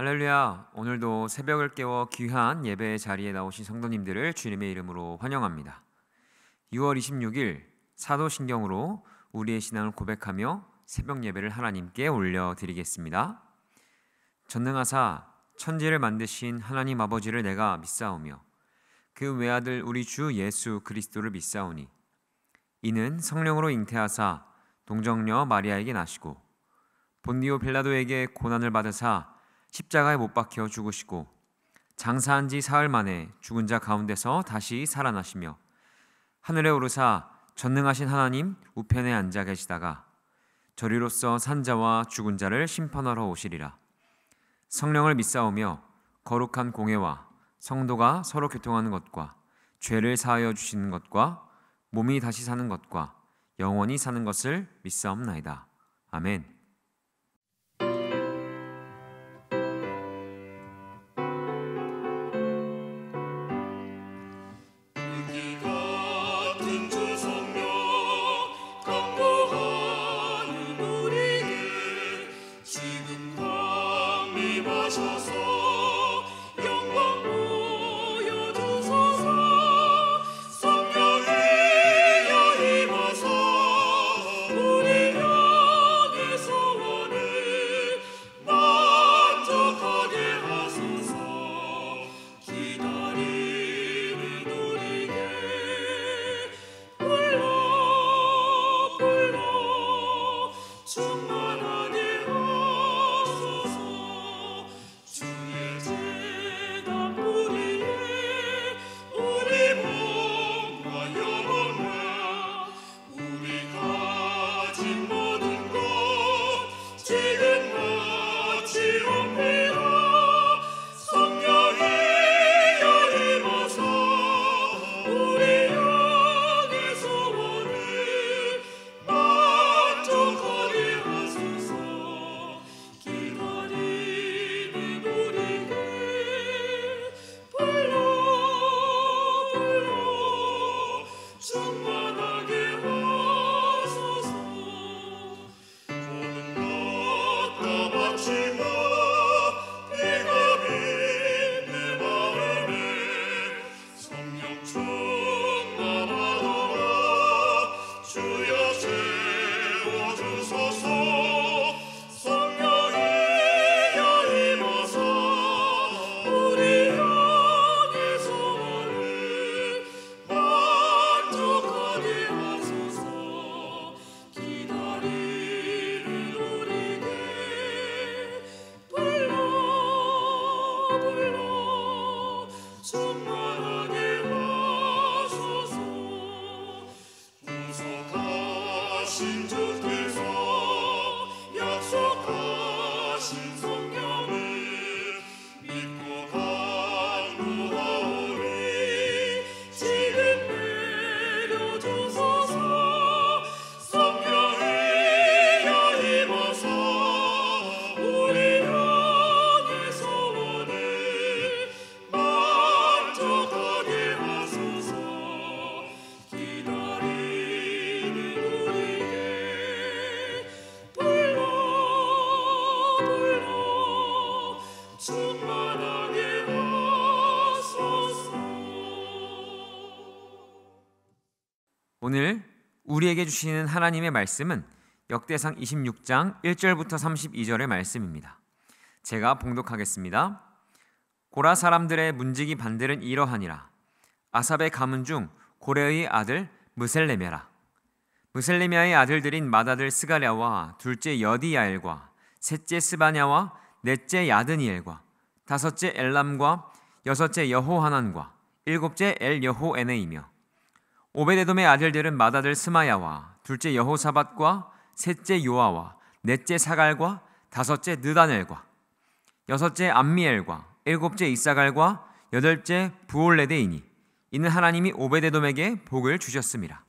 할렐루야. 오늘도 새벽을 깨워 귀한 예배의 자리에 나오신 성도님들을 주님의 이름으로 환영합니다. 6월 26일 사도신경으로 우리의 신앙을 고백하며 새벽 예배를 하나님께 올려드리겠습니다. 전능하사 천지를 만드신 하나님 아버지를 내가 믿사오며 그 외아들 우리 주 예수 그리스도를 믿사오니 이는 성령으로 잉태하사 동정녀 마리아에게 나시고 본디오 빌라도에게 고난을 받으사 십자가에 못 박혀 죽으시고 장사한 지 사흘 만에 죽은 자 가운데서 다시 살아나시며 하늘에 오르사 전능하신 하나님 우편에 앉아 계시다가 저리로서 산 자와 죽은 자를 심판하러 오시리라. 성령을 믿사오며 거룩한 공회와 성도가 서로 교통하는 것과 죄를 사하여 주시는 것과 몸이 다시 사는 것과 영원히 사는 것을 믿사옵나이다. 아멘. 오늘 우리에게 주시는 하나님의 말씀은 역대상 26장 1절부터 32절의 말씀입니다. 제가 봉독하겠습니다. 고라 사람들의 문지기 반들은 이러하니라. 아삽의 가문 중 고레의 아들 무셀레메라. 무셀레미아의 아들들인 맏아들 스가랴와 둘째 여디야엘과 셋째 스바냐와 넷째 야드니엘과 다섯째 엘람과 여섯째 여호하난과 일곱째 엘여호에네이며 오베데돔의 아들들은 맏아들 스마야와 둘째 여호사밧과 셋째 요아와 넷째 사갈과 다섯째 느다넬과 여섯째 암미엘과 일곱째 이사갈과 여덟째 부올레데이니 이는 하나님이 오베데돔에게 복을 주셨습니다.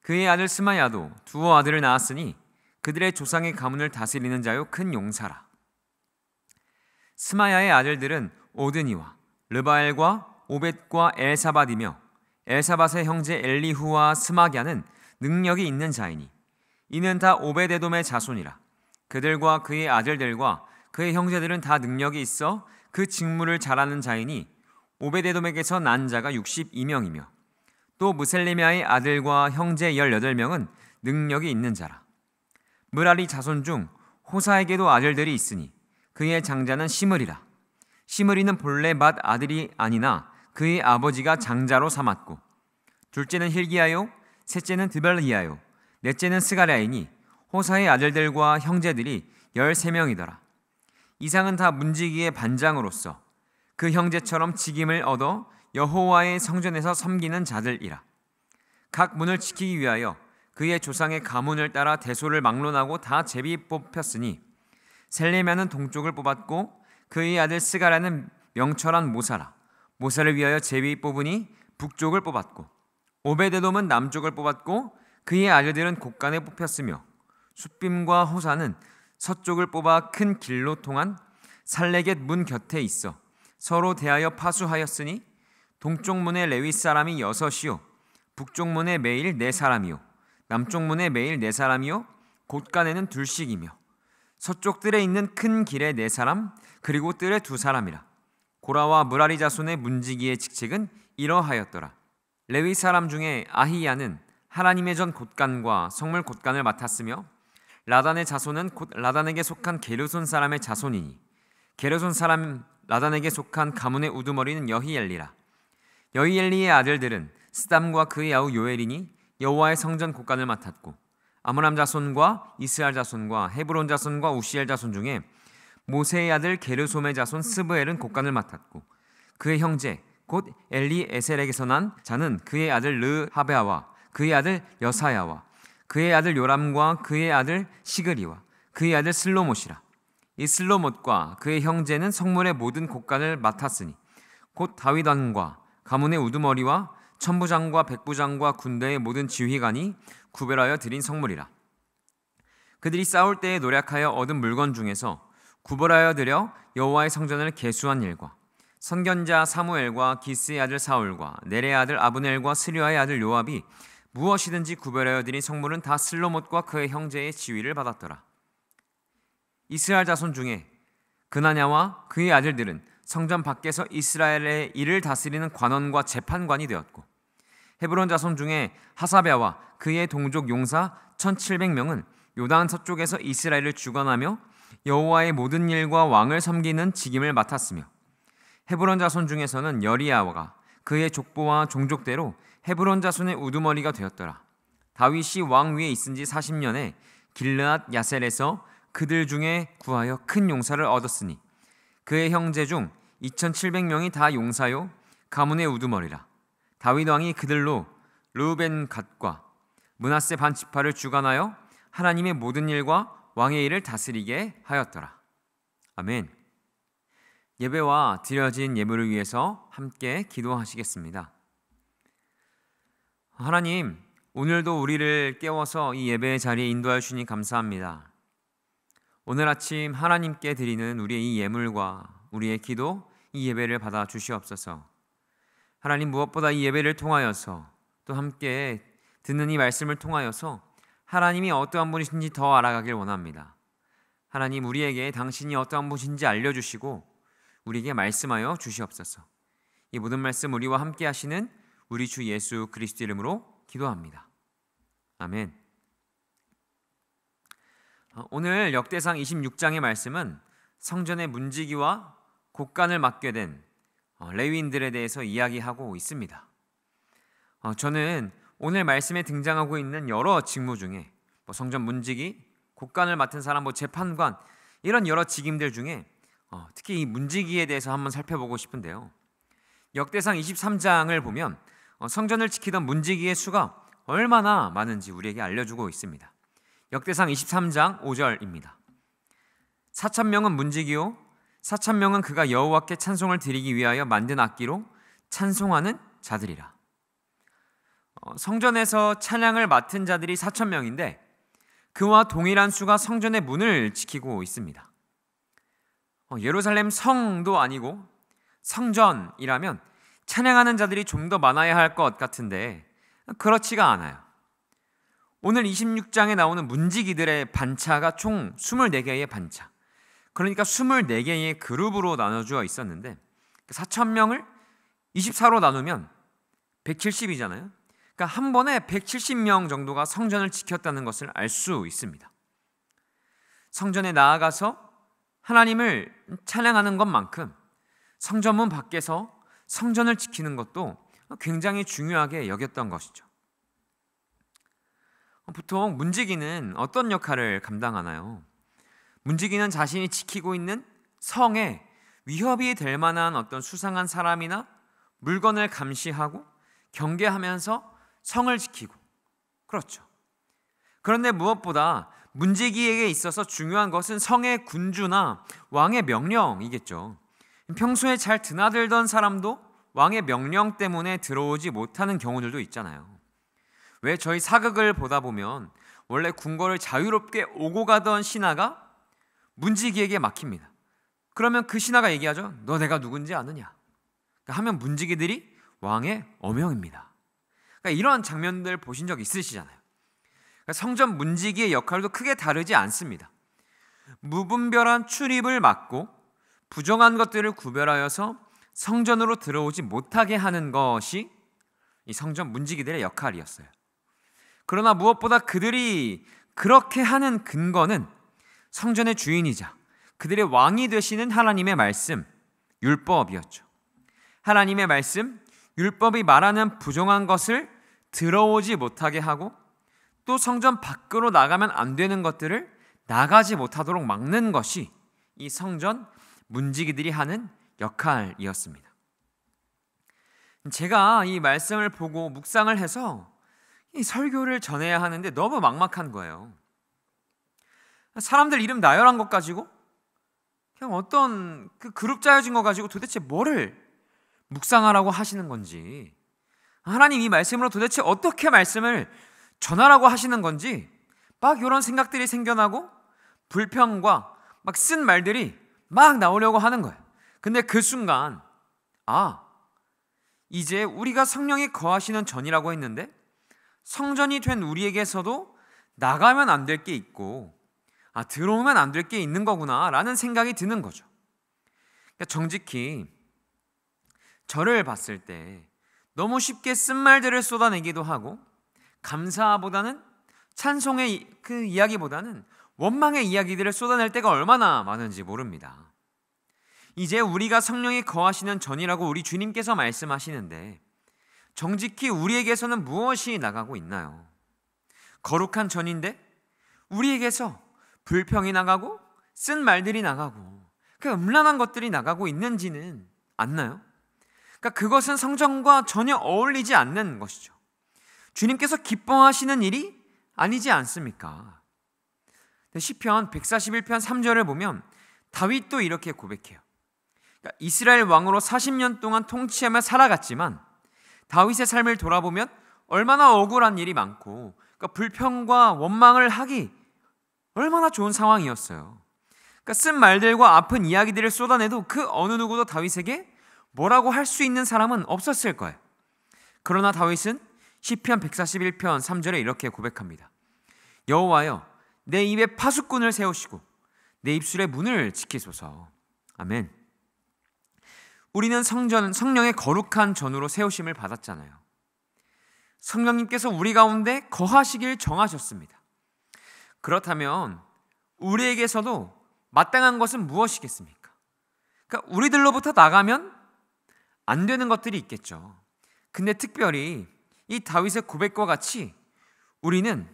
그의 아들 스마야도 두어 아들을 낳았으니 그들의 조상의 가문을 다스리는 자요 큰 용사라. 스마야의 아들들은 오드니와 르바엘과 오벳과 엘사밧이며 엘사밧의 형제 엘리후와 스마갸는 능력이 있는 자이니 이는 다 오베데돔의 자손이라. 그들과 그의 아들들과 그의 형제들은 다 능력이 있어 그 직무를 잘하는 자이니 오베데돔에게서 난 자가 62명이며 또 무셀레미아의 아들과 형제 18명은 능력이 있는 자라. 므라리 자손 중 호사에게도 아들들이 있으니 그의 장자는 시므리라. 시므리는 본래 맏 아들이 아니나 그의 아버지가 장자로 삼았고 둘째는 힐기야요 셋째는 드벨리야요 넷째는 스가랴이니 호사의 아들들과 형제들이 13명이더라. 이상은 다 문지기의 반장으로서 그 형제처럼 직임을 얻어 여호와의 성전에서 섬기는 자들이라. 각 문을 지키기 위하여 그의 조상의 가문을 따라 대소를 막론하고 다 제비 뽑혔으니 셀레미야는 동쪽을 뽑았고 그의 아들 스가랴는 명철한 모사라. 모사를 위하여 제비 뽑으니 북쪽을 뽑았고 오베데돔은 남쪽을 뽑았고 그의 아들들은 곳간에 뽑혔으며 숫빔과 호사는 서쪽을 뽑아 큰 길로 통한 살레겟 문 곁에 있어 서로 대하여 파수하였으니 동쪽 문에 레위 사람이 6이요 북쪽 문에 매일 4사람이요 남쪽 문에 매일 4사람이요 곳간에는 2씩이며 서쪽 뜰에 있는 큰 길에 4사람 그리고 뜰에 2사람이라. 고라와 므라리 자손의 문지기의 직책은 이러하였더라. 레위 사람 중에 아히야는 하나님의 전 곳간과 성물 곳간을 맡았으며 라단의 자손은 곧 라단에게 속한 게르손 사람의 자손이니 게르손 사람 라단에게 속한 가문의 우두머리는 여히엘리라. 여히엘리의 아들들은 스담과 그의 아우 요엘이니 여호와의 성전 곳간을 맡았고 아므람 자손과 이스라엘 자손과 헤브론 자손과 우시엘 자손 중에 모세의 아들 게르솜의 자손 스브엘은 곳간을 맡았고 그의 형제 곧 엘리에셀에게서 난 자는 그의 아들 르하베아와 그의 아들 여사야와 그의 아들 요람과 그의 아들 시그리와 그의 아들 슬로못이라. 이 슬로못과 그의 형제는 성문의 모든 곳간을 맡았으니 곧 다윗 왕과 가문의 우두머리와 천부장과 백부장과 군대의 모든 지휘관이 구별하여 드린 성물이라. 그들이 싸울 때에 노력하여 얻은 물건 중에서 구별하여 드려 여호와의 성전을 계수한 일과 선견자 사무엘과 기스의 아들 사울과 넬의 아들 아브넬과 스리아의 아들 요압이 무엇이든지 구별하여 드린 성물은 다 슬로못과 그의 형제의 지위를 받았더라. 이스라엘 자손 중에 그나냐와 그의 아들들은 성전 밖에서 이스라엘의 일을 다스리는 관원과 재판관이 되었고 헤브론 자손 중에 하사랴와 그의 동족 용사 1700명은 요단 서쪽에서 이스라엘을 주관하며 여호와의 모든 일과 왕을 섬기는 직임을 맡았으며 헤브론 자손 중에서는 여리야와 그의 족보와 종족대로 헤브론 자손의 우두머리가 되었더라. 다윗이 왕 위에 있은 지 40년에 길르앗 야셀에서 그들 중에 구하여 큰 용사를 얻었으니 그의 형제 중 2700명이 다 용사요 가문의 우두머리라. 다윗 왕이 그들로 르우벤 갓과 므낫세 반 지파를 주관하여 하나님의 모든 일과 왕의 일을 다스리게 하였더라. 아멘. 예배와 드려진 예물을 위해서 함께 기도하시겠습니다. 하나님, 오늘도 우리를 깨워서 이 예배의 자리에 인도하여 주시니 감사합니다. 오늘 아침 하나님께 드리는 우리의 이 예물과 우리의 기도, 이 예배를 받아 주시옵소서. 하나님, 무엇보다 이 예배를 통하여서 또 함께 듣는 이 말씀을 통하여서 하나님이 어떠한 분이신지 더 알아가길 원합니다. 하나님, 우리에게 당신이 어떠한 분이신지 알려주시고 우리에게 말씀하여 주시옵소서. 이 모든 말씀 우리와 함께 하시는 우리 주 예수 그리스도 이름으로 기도합니다. 아멘. 오늘 역대상 26장의 말씀은 성전의 문지기와 곳간을 맡게 된 레위인들에 대해서 이야기하고 있습니다. 저는 오늘 말씀에 등장하고 있는 여러 직무 중에 성전 문지기, 곳간을 맡은 사람, 재판관 이런 여러 직임들 중에 특히 이 문지기에 대해서 한번 살펴보고 싶은데요. 역대상 23장을 보면 성전을 지키던 문지기의 수가 얼마나 많은지 우리에게 알려주고 있습니다. 역대상 23장 5절입니다. 4,000명은 문지기요 4,000명은 그가 여호와께 찬송을 드리기 위하여 만든 악기로 찬송하는 자들이라. 성전에서 찬양을 맡은 자들이 4,000명인데 그와 동일한 수가 성전의 문을 지키고 있습니다. 예루살렘 성도 아니고 성전이라면 찬양하는 자들이 좀 더 많아야 할 것 같은데 그렇지가 않아요. 오늘 26장에 나오는 문지기들의 반차가 총 24개의 반차, 그러니까 24개의 그룹으로 나눠져 있었는데 4,000명을 24로 나누면 170이잖아요. 그러니까 한 번에 170명 정도가 성전을 지켰다는 것을 알 수 있습니다. 성전에 나아가서 하나님을 찬양하는 것만큼 성전문 밖에서 성전을 지키는 것도 굉장히 중요하게 여겼던 것이죠. 보통 문지기는 어떤 역할을 감당하나요? 문지기는 자신이 지키고 있는 성에 위협이 될 만한 어떤 수상한 사람이나 물건을 감시하고 경계하면서 성을 지키고, 그렇죠. 그런데 무엇보다 문지기에게 있어서 중요한 것은 성의 군주나 왕의 명령이겠죠. 평소에 잘 드나들던 사람도 왕의 명령 때문에 들어오지 못하는 경우들도 있잖아요. 왜 저희 사극을 보다 보면 원래 궁궐을 자유롭게 오고 가던 신하가 문지기에게 막힙니다. 그러면 그 신하가 얘기하죠. 너 내가 누군지 아느냐? 하면 문지기들이 왕의 어명입니다. 그러니까 이런 장면들 보신 적 있으시잖아요. 그러니까 성전 문지기의 역할도 크게 다르지 않습니다. 무분별한 출입을 막고 부정한 것들을 구별하여서 성전으로 들어오지 못하게 하는 것이 이 성전 문지기들의 역할이었어요. 그러나 무엇보다 그들이 그렇게 하는 근거는 성전의 주인이자 그들의 왕이 되시는 하나님의 말씀, 율법이었죠. 하나님의 말씀, 율법이 말하는 부정한 것을 들어오지 못하게 하고 또 성전 밖으로 나가면 안 되는 것들을 나가지 못하도록 막는 것이 이 성전 문지기들이 하는 역할이었습니다. 제가 이 말씀을 보고 묵상을 해서 이 설교를 전해야 하는데 너무 막막한 거예요. 사람들 이름 나열한 것 가지고 그냥 어떤 그 그룹 짜여진 거 가지고 도대체 뭐를 묵상하라고 하시는 건지, 하나님 이 말씀으로 도대체 어떻게 말씀을 전하라고 하시는 건지 막 이런 생각들이 생겨나고 불평과 막 쓴 말들이 막 나오려고 하는 거예요. 근데 그 순간 이제 우리가 성령이 거하시는 전이라고 했는데 성전이 된 우리에게서도 나가면 안 될 게 있고 들어오면 안 될 게 있는 거구나 라는 생각이 드는 거죠. 그러니까 정직히 저를 봤을 때 너무 쉽게 쓴 말들을 쏟아내기도 하고 감사보다는 찬송의 그 이야기보다는 원망의 이야기들을 쏟아낼 때가 얼마나 많은지 모릅니다. 이제 우리가 성령이 거하시는 전이라고 우리 주님께서 말씀하시는데 정직히 우리에게서는 무엇이 나가고 있나요? 거룩한 전인데 우리에게서 불평이 나가고 쓴 말들이 나가고 그 음란한 것들이 나가고 있는지는 않나요? 그러니까 그것은 성전과 전혀 어울리지 않는 것이죠. 주님께서 기뻐하시는 일이 아니지 않습니까? 시편 141편 3절을 보면 다윗도 이렇게 고백해요. 그러니까 이스라엘 왕으로 40년 동안 통치하며 살아갔지만 다윗의 삶을 돌아보면 얼마나 억울한 일이 많고 그러니까 불평과 원망을 하기 얼마나 좋은 상황이었어요. 그러니까 쓴 말들과 아픈 이야기들을 쏟아내도 그 어느 누구도 다윗에게 뭐라고 할 수 있는 사람은 없었을 거예요. 그러나 다윗은 시편 141편 3절에 이렇게 고백합니다. 여호와여 내 입에 파수꾼을 세우시고 내 입술의 문을 지키소서. 아멘. 우리는 성령의 거룩한 전으로 세우심을 받았잖아요. 성령님께서 우리 가운데 거하시길 정하셨습니다. 그렇다면 우리에게서도 마땅한 것은 무엇이겠습니까? 그러니까 우리들로부터 나가면 안 되는 것들이 있겠죠. 근데 특별히 이 다윗의 고백과 같이 우리는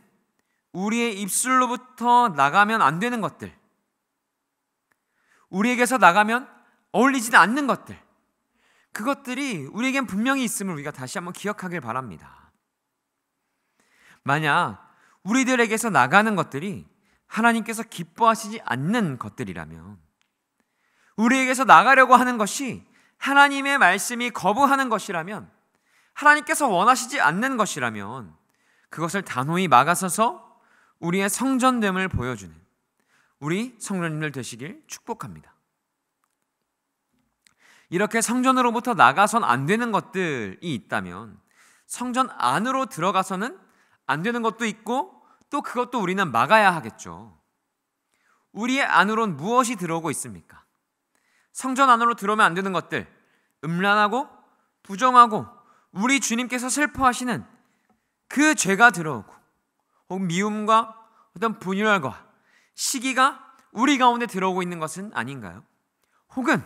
우리의 입술로부터 나가면 안 되는 것들, 우리에게서 나가면 어울리지 않는 것들, 그것들이 우리에겐 분명히 있음을 우리가 다시 한번 기억하길 바랍니다. 만약 우리들에게서 나가는 것들이 하나님께서 기뻐하시지 않는 것들이라면, 우리에게서 나가려고 하는 것이 하나님의 말씀이 거부하는 것이라면, 하나님께서 원하시지 않는 것이라면 그것을 단호히 막아서서 우리의 성전됨을 보여주는 우리 성도님들 되시길 축복합니다. 이렇게 성전으로부터 나가선 안 되는 것들이 있다면 성전 안으로 들어가서는 안 되는 것도 있고 또 그것도 우리는 막아야 하겠죠. 우리의 안으론 무엇이 들어오고 있습니까? 성전 안으로 들어오면 안 되는 것들, 음란하고 부정하고 우리 주님께서 슬퍼하시는 그 죄가 들어오고, 혹은 미움과 어떤 분열과 시기가 우리 가운데 들어오고 있는 것은 아닌가요? 혹은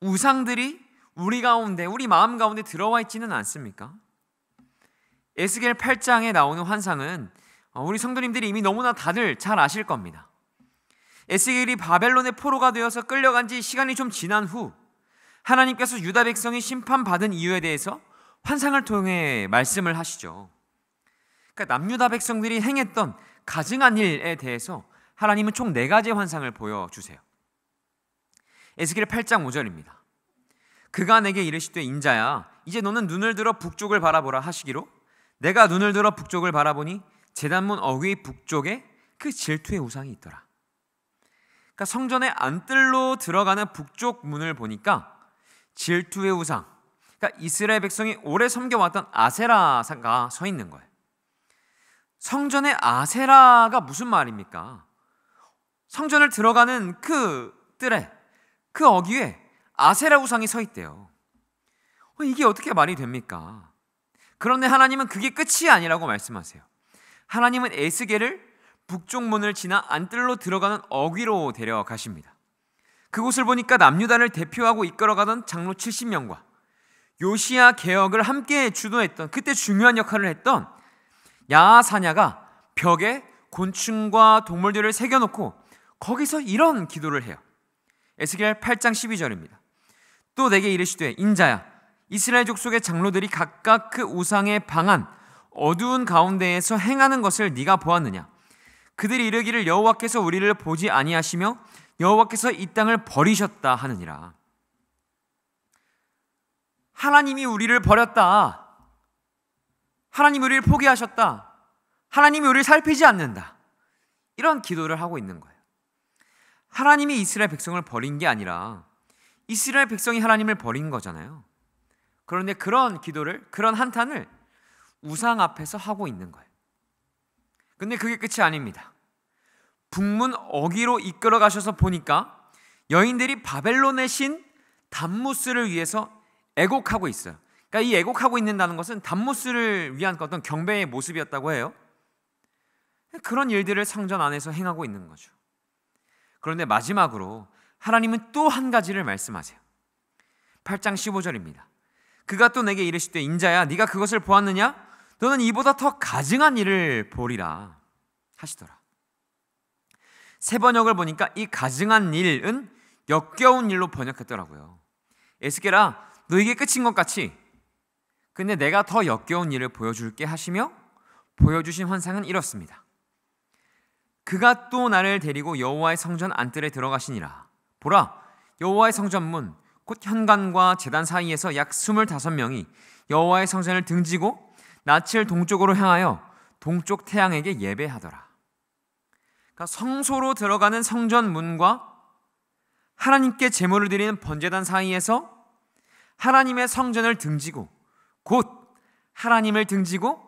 우상들이 우리 가운데, 우리 마음 가운데 들어와 있지는 않습니까? 에스겔 8장에 나오는 환상은 우리 성도님들이 이미 너무나 다들 잘 아실 겁니다. 에스겔이 바벨론의 포로가 되어서 끌려간 지 시간이 좀 지난 후 하나님께서 유다 백성이 심판받은 이유에 대해서 환상을 통해 말씀을 하시죠. 그러니까 남유다 백성들이 행했던 가증한 일에 대해서 하나님은 총 4가지 환상을 보여주세요. 에스겔 8장 5절입니다. 그가 내게 이르시되 인자야, 이제 너는 눈을 들어 북쪽을 바라보라 하시기로, 내가 눈을 들어 북쪽을 바라보니 제단문 어귀 북쪽에 그 질투의 우상이 있더라. 그러니까 성전의 안뜰로 들어가는 북쪽 문을 보니까 질투의 우상, 그러니까 이스라엘 백성이 오래 섬겨왔던 아세라가 서 있는 거예요. 성전의 아세라가 무슨 말입니까? 성전을 들어가는 그 뜰에, 그 어귀에 아세라 우상이 서 있대요. 이게 어떻게 말이 됩니까? 그런데 하나님은 그게 끝이 아니라고 말씀하세요. 하나님은 에스겔을 북쪽 문을 지나 안뜰로 들어가는 어귀로 데려가십니다. 그곳을 보니까 남유다를 대표하고 이끌어가던 장로 70명과 요시야 개혁을 함께 주도했던, 그때 중요한 역할을 했던 야사냐가 벽에 곤충과 동물들을 새겨놓고 거기서 이런 기도를 해요. 에스겔 8장 12절입니다. 또 내게 이르시되 인자야, 이스라엘 족속의 장로들이 각각 그 우상의 방한 어두운 가운데에서 행하는 것을 네가 보았느냐? 그들이 이르기를 여호와께서 우리를 보지 아니하시며 여호와께서 이 땅을 버리셨다 하느니라. 하나님이 우리를 버렸다. 하나님이 우리를 포기하셨다. 하나님이 우리를 살피지 않는다. 이런 기도를 하고 있는 거예요. 하나님이 이스라엘 백성을 버린 게 아니라 이스라엘 백성이 하나님을 버린 거잖아요. 그런데 그런 기도를, 그런 한탄을 우상 앞에서 하고 있는 거예요. 근데 그게 끝이 아닙니다. 북문 어귀로 이끌어 가셔서 보니까 여인들이 바벨론의 신 담무스를 위해서 애곡하고 있어요. 그러니까 이 애곡하고 있는다는 것은 담무스를 위한 어떤 경배의 모습이었다고 해요. 그런 일들을 성전 안에서 행하고 있는 거죠. 그런데 마지막으로 하나님은 또 한 가지를 말씀하세요. 8장 15절입니다. 그가 또 내게 이르시되 인자야, 네가 그것을 보았느냐? 너는 이보다 더 가증한 일을 보리라 하시더라. 새 번역을 보니까 이 가증한 일은 역겨운 일로 번역했더라고요. 에스겔아, 너 이게 끝인 것 같이? 근데 내가 더 역겨운 일을 보여줄게 하시며 보여주신 환상은 이렇습니다. 그가 또 나를 데리고 여호와의 성전 안뜰에 들어가시니라. 보라, 여호와의 성전문 곧 현관과 제단 사이에서 약 25명이 여호와의 성전을 등지고 낯을 동쪽으로 향하여 동쪽 태양에게 예배하더라. 그러니까 성소로 들어가는 성전 문과 하나님께 제물을 드리는 번제단 사이에서 하나님의 성전을 등지고, 곧 하나님을 등지고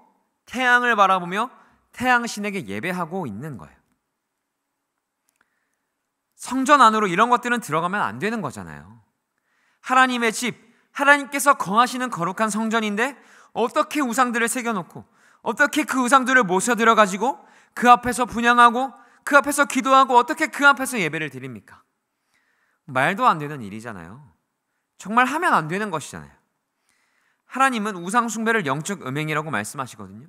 태양을 바라보며 태양신에게 예배하고 있는 거예요. 성전 안으로 이런 것들은 들어가면 안 되는 거잖아요. 하나님의 집, 하나님께서 거하시는 거룩한 성전인데 어떻게 우상들을 새겨놓고 어떻게 그 우상들을 모셔들어가지고 그 앞에서 분향하고 그 앞에서 기도하고 어떻게 그 앞에서 예배를 드립니까? 말도 안 되는 일이잖아요. 정말 하면 안 되는 것이잖아요. 하나님은 우상 숭배를 영적 음행이라고 말씀하시거든요.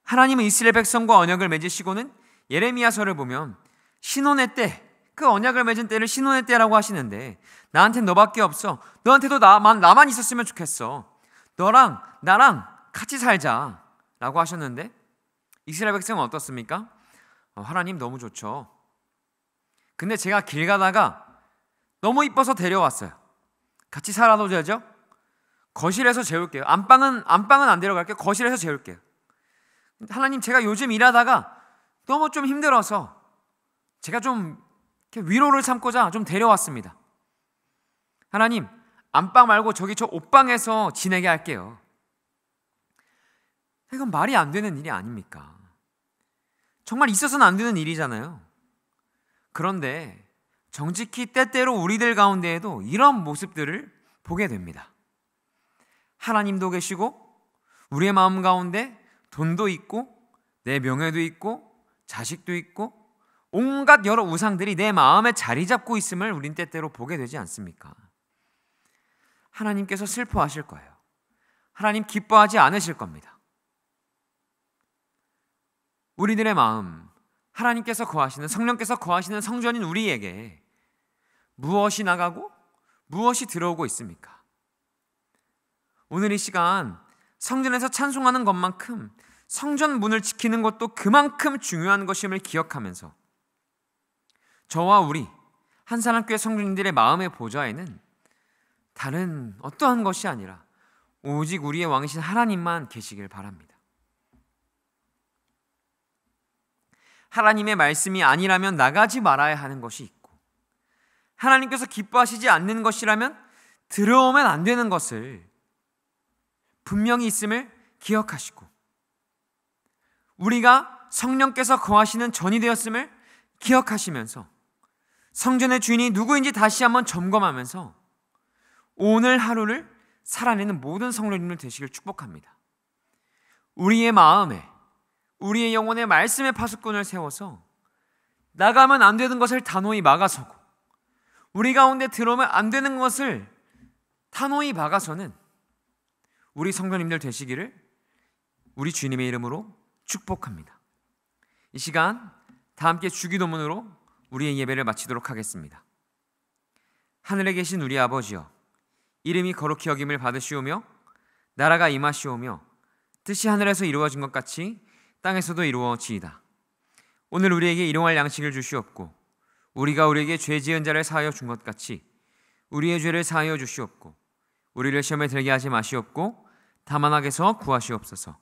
하나님은 이스라엘 백성과 언약을 맺으시고는 예레미야서를 보면 신혼의 때, 그 언약을 맺은 때를 신혼의 때라고 하시는데, 나한텐 너밖에 없어. 너한테도 나만 있었으면 좋겠어. 너랑 나랑 같이 살자 라고 하셨는데 이스라엘 백성은 어떻습니까? 하나님 너무 좋죠. 근데 제가 길 가다가 너무 이뻐서 데려왔어요. 같이 살아도 되죠? 거실에서 재울게요. 안방은 안 데려갈게요. 거실에서 재울게요. 하나님, 제가 요즘 일하다가 너무 좀 힘들어서 제가 좀 위로를 삼고자 좀 데려왔습니다. 하나님, 안방 말고 저기 저 옷방에서 지내게 할게요. 이건 말이 안 되는 일이 아닙니까? 정말 있어서는 안 되는 일이잖아요. 그런데 정직히 때때로 우리들 가운데에도 이런 모습들을 보게 됩니다. 하나님도 계시고 우리의 마음 가운데 돈도 있고 내 명예도 있고 자식도 있고 온갖 여러 우상들이 내 마음에 자리 잡고 있음을 우린 때때로 보게 되지 않습니까? 하나님께서 슬퍼하실 거예요. 하나님 기뻐하지 않으실 겁니다. 우리들의 마음, 하나님께서 거하시는, 성령께서 거하시는 성전인 우리에게 무엇이 나가고 무엇이 들어오고 있습니까? 오늘 이 시간 성전에서 찬송하는 것만큼 성전 문을 지키는 것도 그만큼 중요한 것임을 기억하면서 저와 우리 한사람교회 성도님들의 마음의 보좌에는 다른 어떠한 것이 아니라 오직 우리의 왕이신 하나님만 계시길 바랍니다. 하나님의 말씀이 아니라면 나가지 말아야 하는 것이 있고, 하나님께서 기뻐하시지 않는 것이라면 들어오면 안 되는 것을 분명히 있음을 기억하시고, 우리가 성령께서 거하시는 전이 되었음을 기억하시면서 성전의 주인이 누구인지 다시 한번 점검하면서 오늘 하루를 살아내는 모든 성도님들 되시길 축복합니다. 우리의 마음에, 우리의 영혼에 말씀의 파수꾼을 세워서 나가면 안 되는 것을 단호히 막아서고, 우리 가운데 들어오면 안 되는 것을 단호히 막아서는 우리 성도님들 되시기를 우리 주님의 이름으로 축복합니다. 이 시간 다 함께 주기도문으로 우리의 예배를 마치도록 하겠습니다. 하늘에 계신 우리 아버지여, 이름이 거룩히 여김을 받으시오며 나라가 임하시오며 뜻이 하늘에서 이루어진 것 같이 땅에서도 이루어지이다. 오늘 우리에게 일용할 양식을 주시옵고, 우리가 우리에게 죄 지은 자를 사하여 준 것 같이 우리의 죄를 사하여 주시옵고, 우리를 시험에 들게 하지 마시옵고 다만 악에서 구하시옵소서.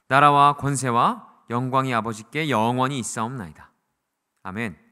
나라와 권세와 영광이 아버지께 영원히 있사옵나이다. 아멘.